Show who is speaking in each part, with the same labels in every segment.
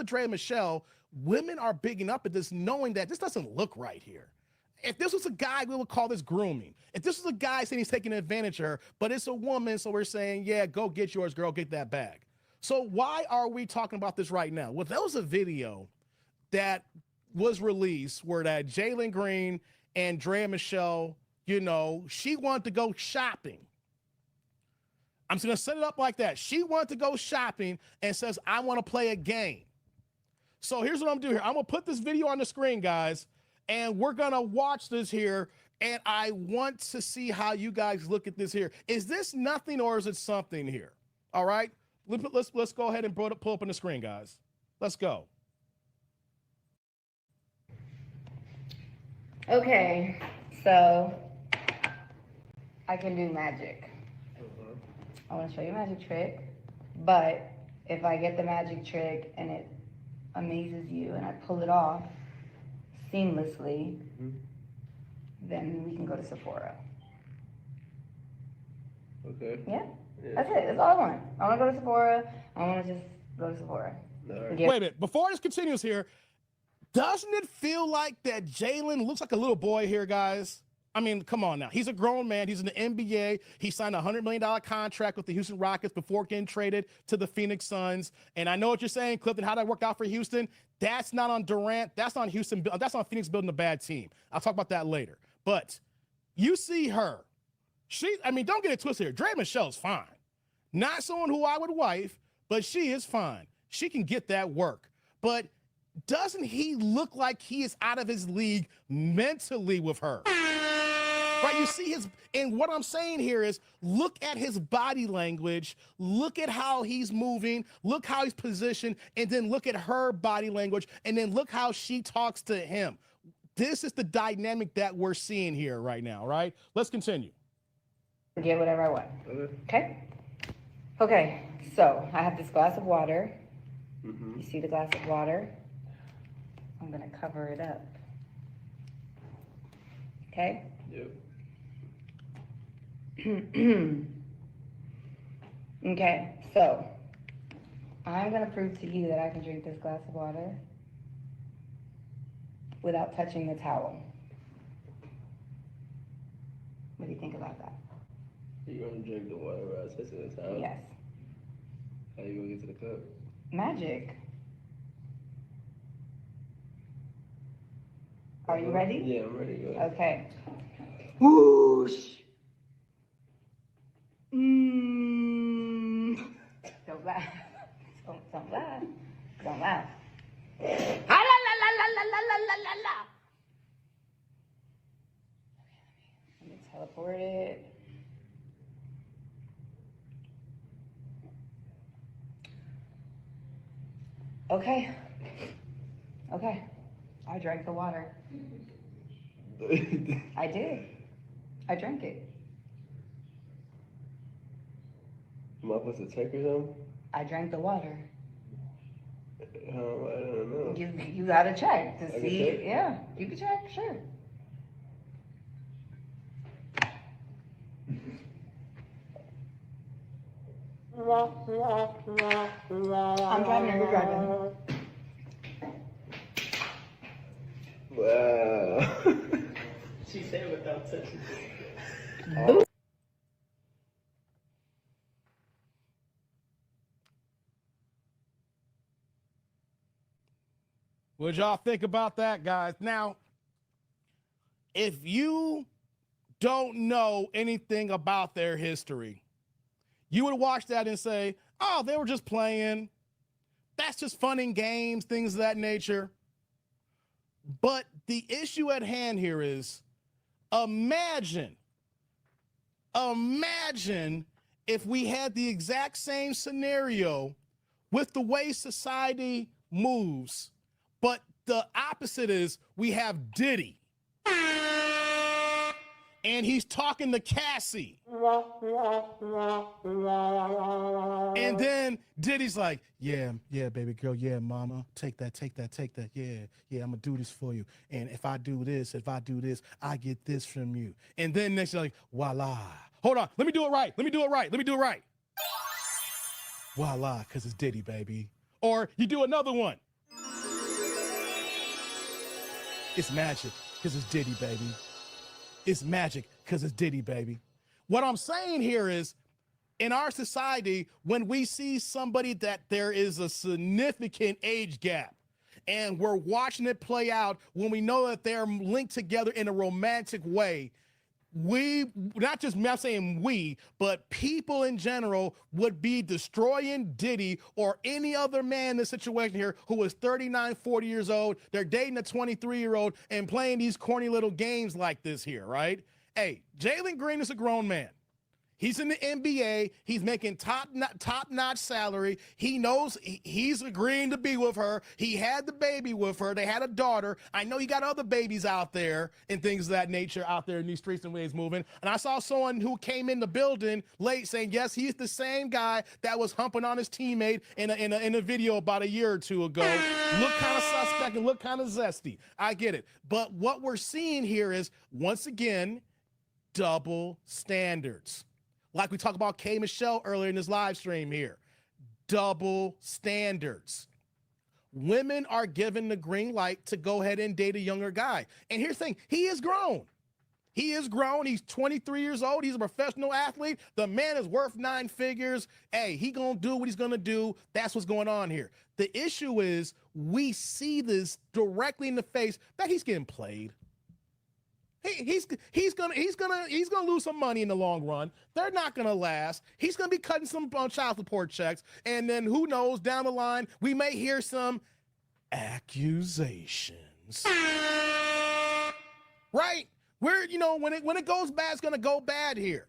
Speaker 1: Draya Michele, women are bigging up at this, knowing that this doesn't look right here. If this was a guy, we would call this grooming. If this was a guy saying he's taking advantage of her, but it's a woman, so we're saying, yeah, go get yours, girl, get that bag. So why are we talking about this right now? Well, there was a video that was released where that Jalen Green and Draya Michele, you know, she wanted to go shopping. I'm just going to set it up like that. She wanted to go shopping and says, I want to play a game. So here's what I'm doing here. I'm going to put this video on the screen, guys, and we're going to watch this here, and I want to see how you guys look at this here. Is this nothing or is it something here? All right? Let's go ahead and pull up on the screen, guys. Let's go.
Speaker 2: Okay, so I can do magic. I want to show you a magic trick, but if I get the magic trick and it amazes you and I pull it off seamlessly, then we can go to Sephora.
Speaker 3: Okay.
Speaker 2: Yeah, that's it. That's all I want. I want to go to Sephora. I want to just go to Sephora.
Speaker 1: Right. Wait a minute. Before this continues here, doesn't it feel like that Jalen looks like a little boy here, guys? I mean, come on now. He's a grown man. He's in the NBA. He signed a $100 million contract with the Houston Rockets before getting traded to the Phoenix Suns. And I know what you're saying, Clifton, how that worked out for Houston. That's not on Durant. That's on Houston. That's on Phoenix building a bad team. I'll talk about that later. But you see her. I mean, don't get it twisted here. Draya Michelle's fine. Not someone who I would wife, but she is fine. She can get that work. But doesn't he look like he is out of his league mentally with her? Right, you see and what I'm saying here is, look at his body language, look at how he's moving, look how he's positioned, and then look at her body language, and then look how she talks to him. This is the dynamic that we're seeing here right now, right? Let's continue.
Speaker 2: Get whatever I want. Okay? Okay, so I have this glass of water. You see the glass of water? I'm gonna cover it up. Okay?
Speaker 3: Yep.
Speaker 2: Okay, so I'm gonna prove to you that I can drink this glass of water without touching the towel. What do you think about that?
Speaker 3: You're gonna drink the water without touching the towel?
Speaker 2: Yes.
Speaker 3: How you gonna get to the cup?
Speaker 2: Magic. Are you ready?
Speaker 3: Yeah, I'm ready. Go ahead.
Speaker 2: Okay. Whoosh. Don't laugh. Don't laugh. Don't laugh. Ah, la, la, la, la, la, la, la, la, la. Let me teleport it. Okay. Okay. I drank the water. I did. I drank it.
Speaker 3: Am I supposed to check or something?
Speaker 2: I drank the water.
Speaker 3: I don't know.
Speaker 2: You gotta check to
Speaker 3: I can
Speaker 2: see.
Speaker 3: check?
Speaker 2: Yeah, you can check, sure. I'm driving or you're driving?
Speaker 3: Wow.
Speaker 4: She said without touching.
Speaker 1: What y'all think about that, guys? Now, if you don't know anything about their history, you would watch that and say, oh, they were just playing. That's just fun and games, things of that nature. But the issue at hand here is, imagine if we had the exact same scenario with the way society moves, but the opposite is we have Diddy. And he's talking to Cassie. And then Diddy's like, yeah, baby girl, yeah, mama, take that, yeah, I'm gonna do this for you. And if I do this, I get this from you. And then next you're like, voila. Hold on, let me do it right. Voila, because it's Diddy, baby. Or you do another one. It's magic because it's Diddy, baby. It's magic because it's Diddy, baby. What I'm saying here is, in our society, when we see somebody that there is a significant age gap, and we're watching it play out when we know that they're linked together in a romantic way, we, not just, I'm not saying we, but people in general would be destroying Diddy or any other man in this situation here who is 39, 40 years old. They're dating a 23-year-old and playing these corny little games like this here, right? Hey, Jalen Green is a grown man. He's in the NBA. He's making top-notch salary. He knows he's agreeing to be with her. He had the baby with her. They had a daughter. I know he got other babies out there and things of that nature out there in these streets and ways moving. And I saw someone who came in the building late saying, yes, he's the same guy that was humping on his teammate in a video about a year or two ago. Look kind of suspect and look kind of zesty. I get it. But what we're seeing here is, once again, double standards. Like we talked about K. Michele earlier in this live stream here. Double standards. Women are given the green light to go ahead and date a younger guy. And here's the thing, he is grown. He is grown. He's 23 years old. He's a professional athlete. The man is worth 9 figures. Hey, he gonna do what he's gonna do. That's what's going on here. The issue is, we see this directly in the face that he's getting played. He's gonna lose some money in the long run. They're not gonna last. He's gonna be cutting some child support checks, and then who knows, down the line we may hear some accusations. Right? Where, you know, when it goes bad, it's gonna go bad here.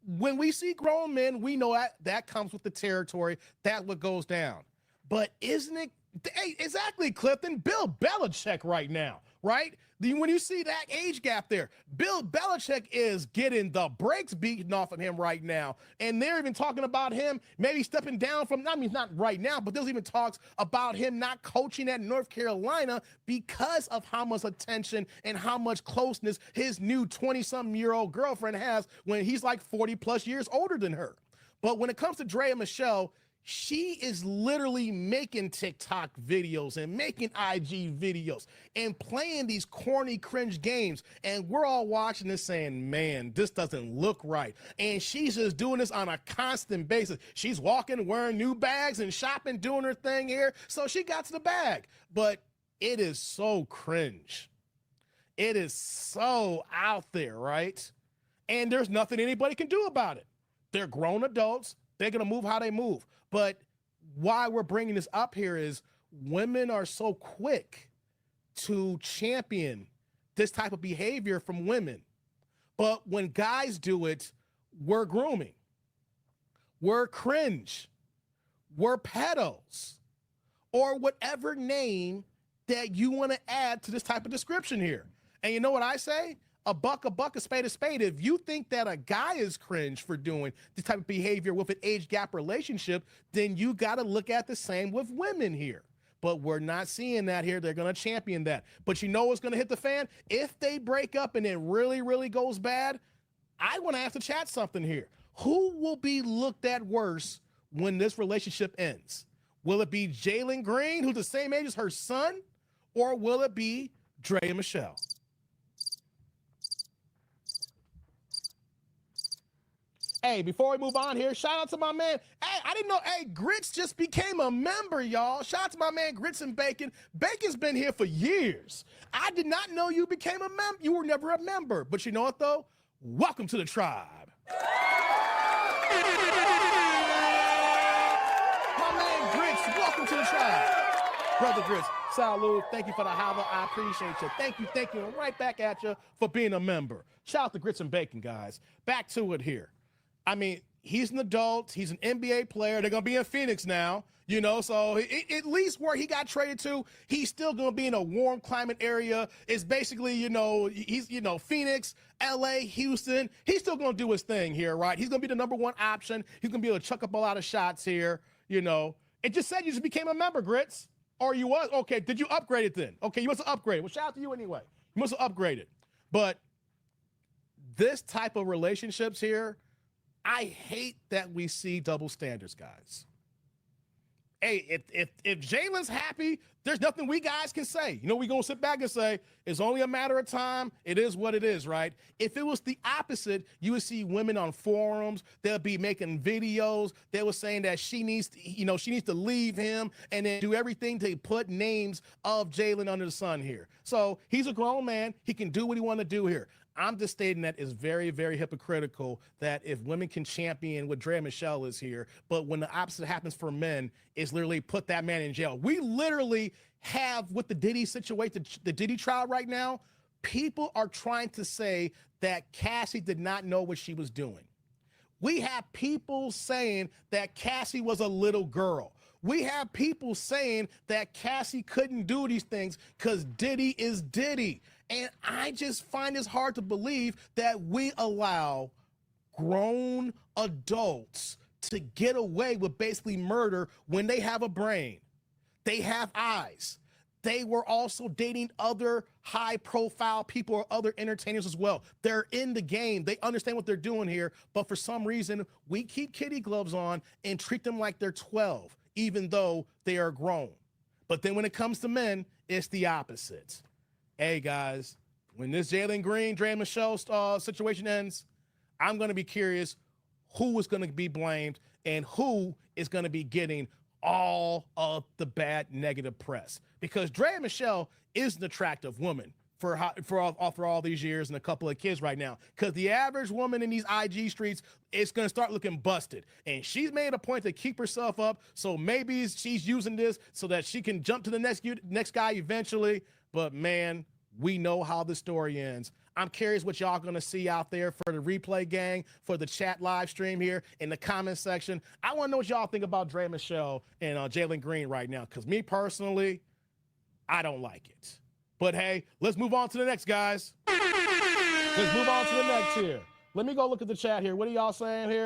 Speaker 1: When we see grown men, we know that comes with the territory. That's what goes down. But isn't it? Hey, exactly, Clifton. Bill Belichick right now, right? When you see that age gap there, Bill Belichick is getting the brakes beaten off of him right now. And they're even talking about him maybe stepping down from, I mean, not right now, but there's even talks about him not coaching at North Carolina because of how much attention and how much closeness his new 20-something-year-old girlfriend has when he's like 40 plus years older than her. But when it comes to Draya Michele, she is literally making TikTok videos and making IG videos and playing these corny, cringe games. And we're all watching this saying, man, this doesn't look right. And she's just doing this on a constant basis. She's walking, wearing new bags and shopping, doing her thing here. So she got to the bag. But it is so cringe. It is so out there, right? And there's nothing anybody can do about it. They're grown adults. They're going to move how they move. But why we're bringing this up here is, women are so quick to champion this type of behavior from women. But when guys do it, we're grooming. We're cringe. We're pedos. Or whatever name that you want to add to this type of description here. And you know what I say? A buck, a spade, a spade. If you think that a guy is cringe for doing this type of behavior with an age gap relationship, then you got to look at the same with women here. But we're not seeing that here. They're going to champion that. But you know what's going to hit the fan? If they break up and it really, really goes bad, I want to ask the chat something here. Who will be looked at worse when this relationship ends? Will it be Jalen Green, who's the same age as her son? Or will it be Draya Michele? Hey, before we move on here, shout out to my man. Hey, I didn't know, hey, Grits just became a member, y'all. Shout out to my man, Grits and Bacon. Bacon's been here for years. I did not know you became a member. You were never a member. But you know what, though? Welcome to the tribe. My man, Grits, welcome to the tribe. Brother Grits, salute. Thank you for the holler. I appreciate you. Thank you. And right back at you for being a member. Shout out to Grits and Bacon, guys. Back to it here. I mean, he's an adult. He's an NBA player. They're going to be in Phoenix now, you know, so at least where he got traded to, he's still going to be in a warm climate area. It's basically, you know, he's, you know, Phoenix, LA, Houston. He's still going to do his thing here, right? He's going to be the #1 option. He's going to be able to chuck up a lot of shots here, you know. It just said you just became a member, Grits. Or you was? Okay, did you upgrade it then? Okay, you must have upgraded. Well, shout out to you anyway. You must have upgraded. But this type of relationships here, I hate that we see double standards, guys. hey, if Jalen's happy, there's nothing we guys can say. You know, we're going to sit back and say, it's only a matter of time. It is what it is, right? If it was the opposite, you would see women on forums. They'll be making videos. They were saying that she needs to leave him and then do everything to put names of Jalen under the sun here. So he's a grown man. He can do what he want to do here. I'm just stating that it's very, very hypocritical that if women can champion what Draya Michele is here, but when the opposite happens for men, it's literally put that man in jail. We literally have, with the Diddy situation, the Diddy trial right now, people are trying to say that Cassie did not know what she was doing. We have people saying that Cassie was a little girl. We have people saying that Cassie couldn't do these things because Diddy is Diddy. And I just find this hard to believe that we allow grown adults to get away with basically murder when they have a brain. They have eyes. They were also dating other high-profile people or other entertainers as well. They're in the game. They understand what they're doing here. But for some reason, we keep kitty gloves on and treat them like they're 12, even though they are grown. But then when it comes to men, it's the opposite. Hey, guys, when this Jalen Green, Draya Michele situation ends, I'm going to be curious who is going to be blamed and who is going to be getting all of the bad negative press. Because Draya Michele is an attractive woman for all these years and a couple of kids right now. Because the average woman in these IG streets is going to start looking busted. And she's made a point to keep herself up, so maybe she's using this so that she can jump to the next guy eventually. But, man, we know how the story ends. I'm curious what y'all going to see out there for the replay gang, for the chat live stream here in the comment section. I want to know what y'all think about Draya Michele and Jalen Green right now, because me personally, I don't like it. But, hey, let's move on to the next, guys. Let's move on to the next here. Let me go look at the chat here. What are y'all saying here?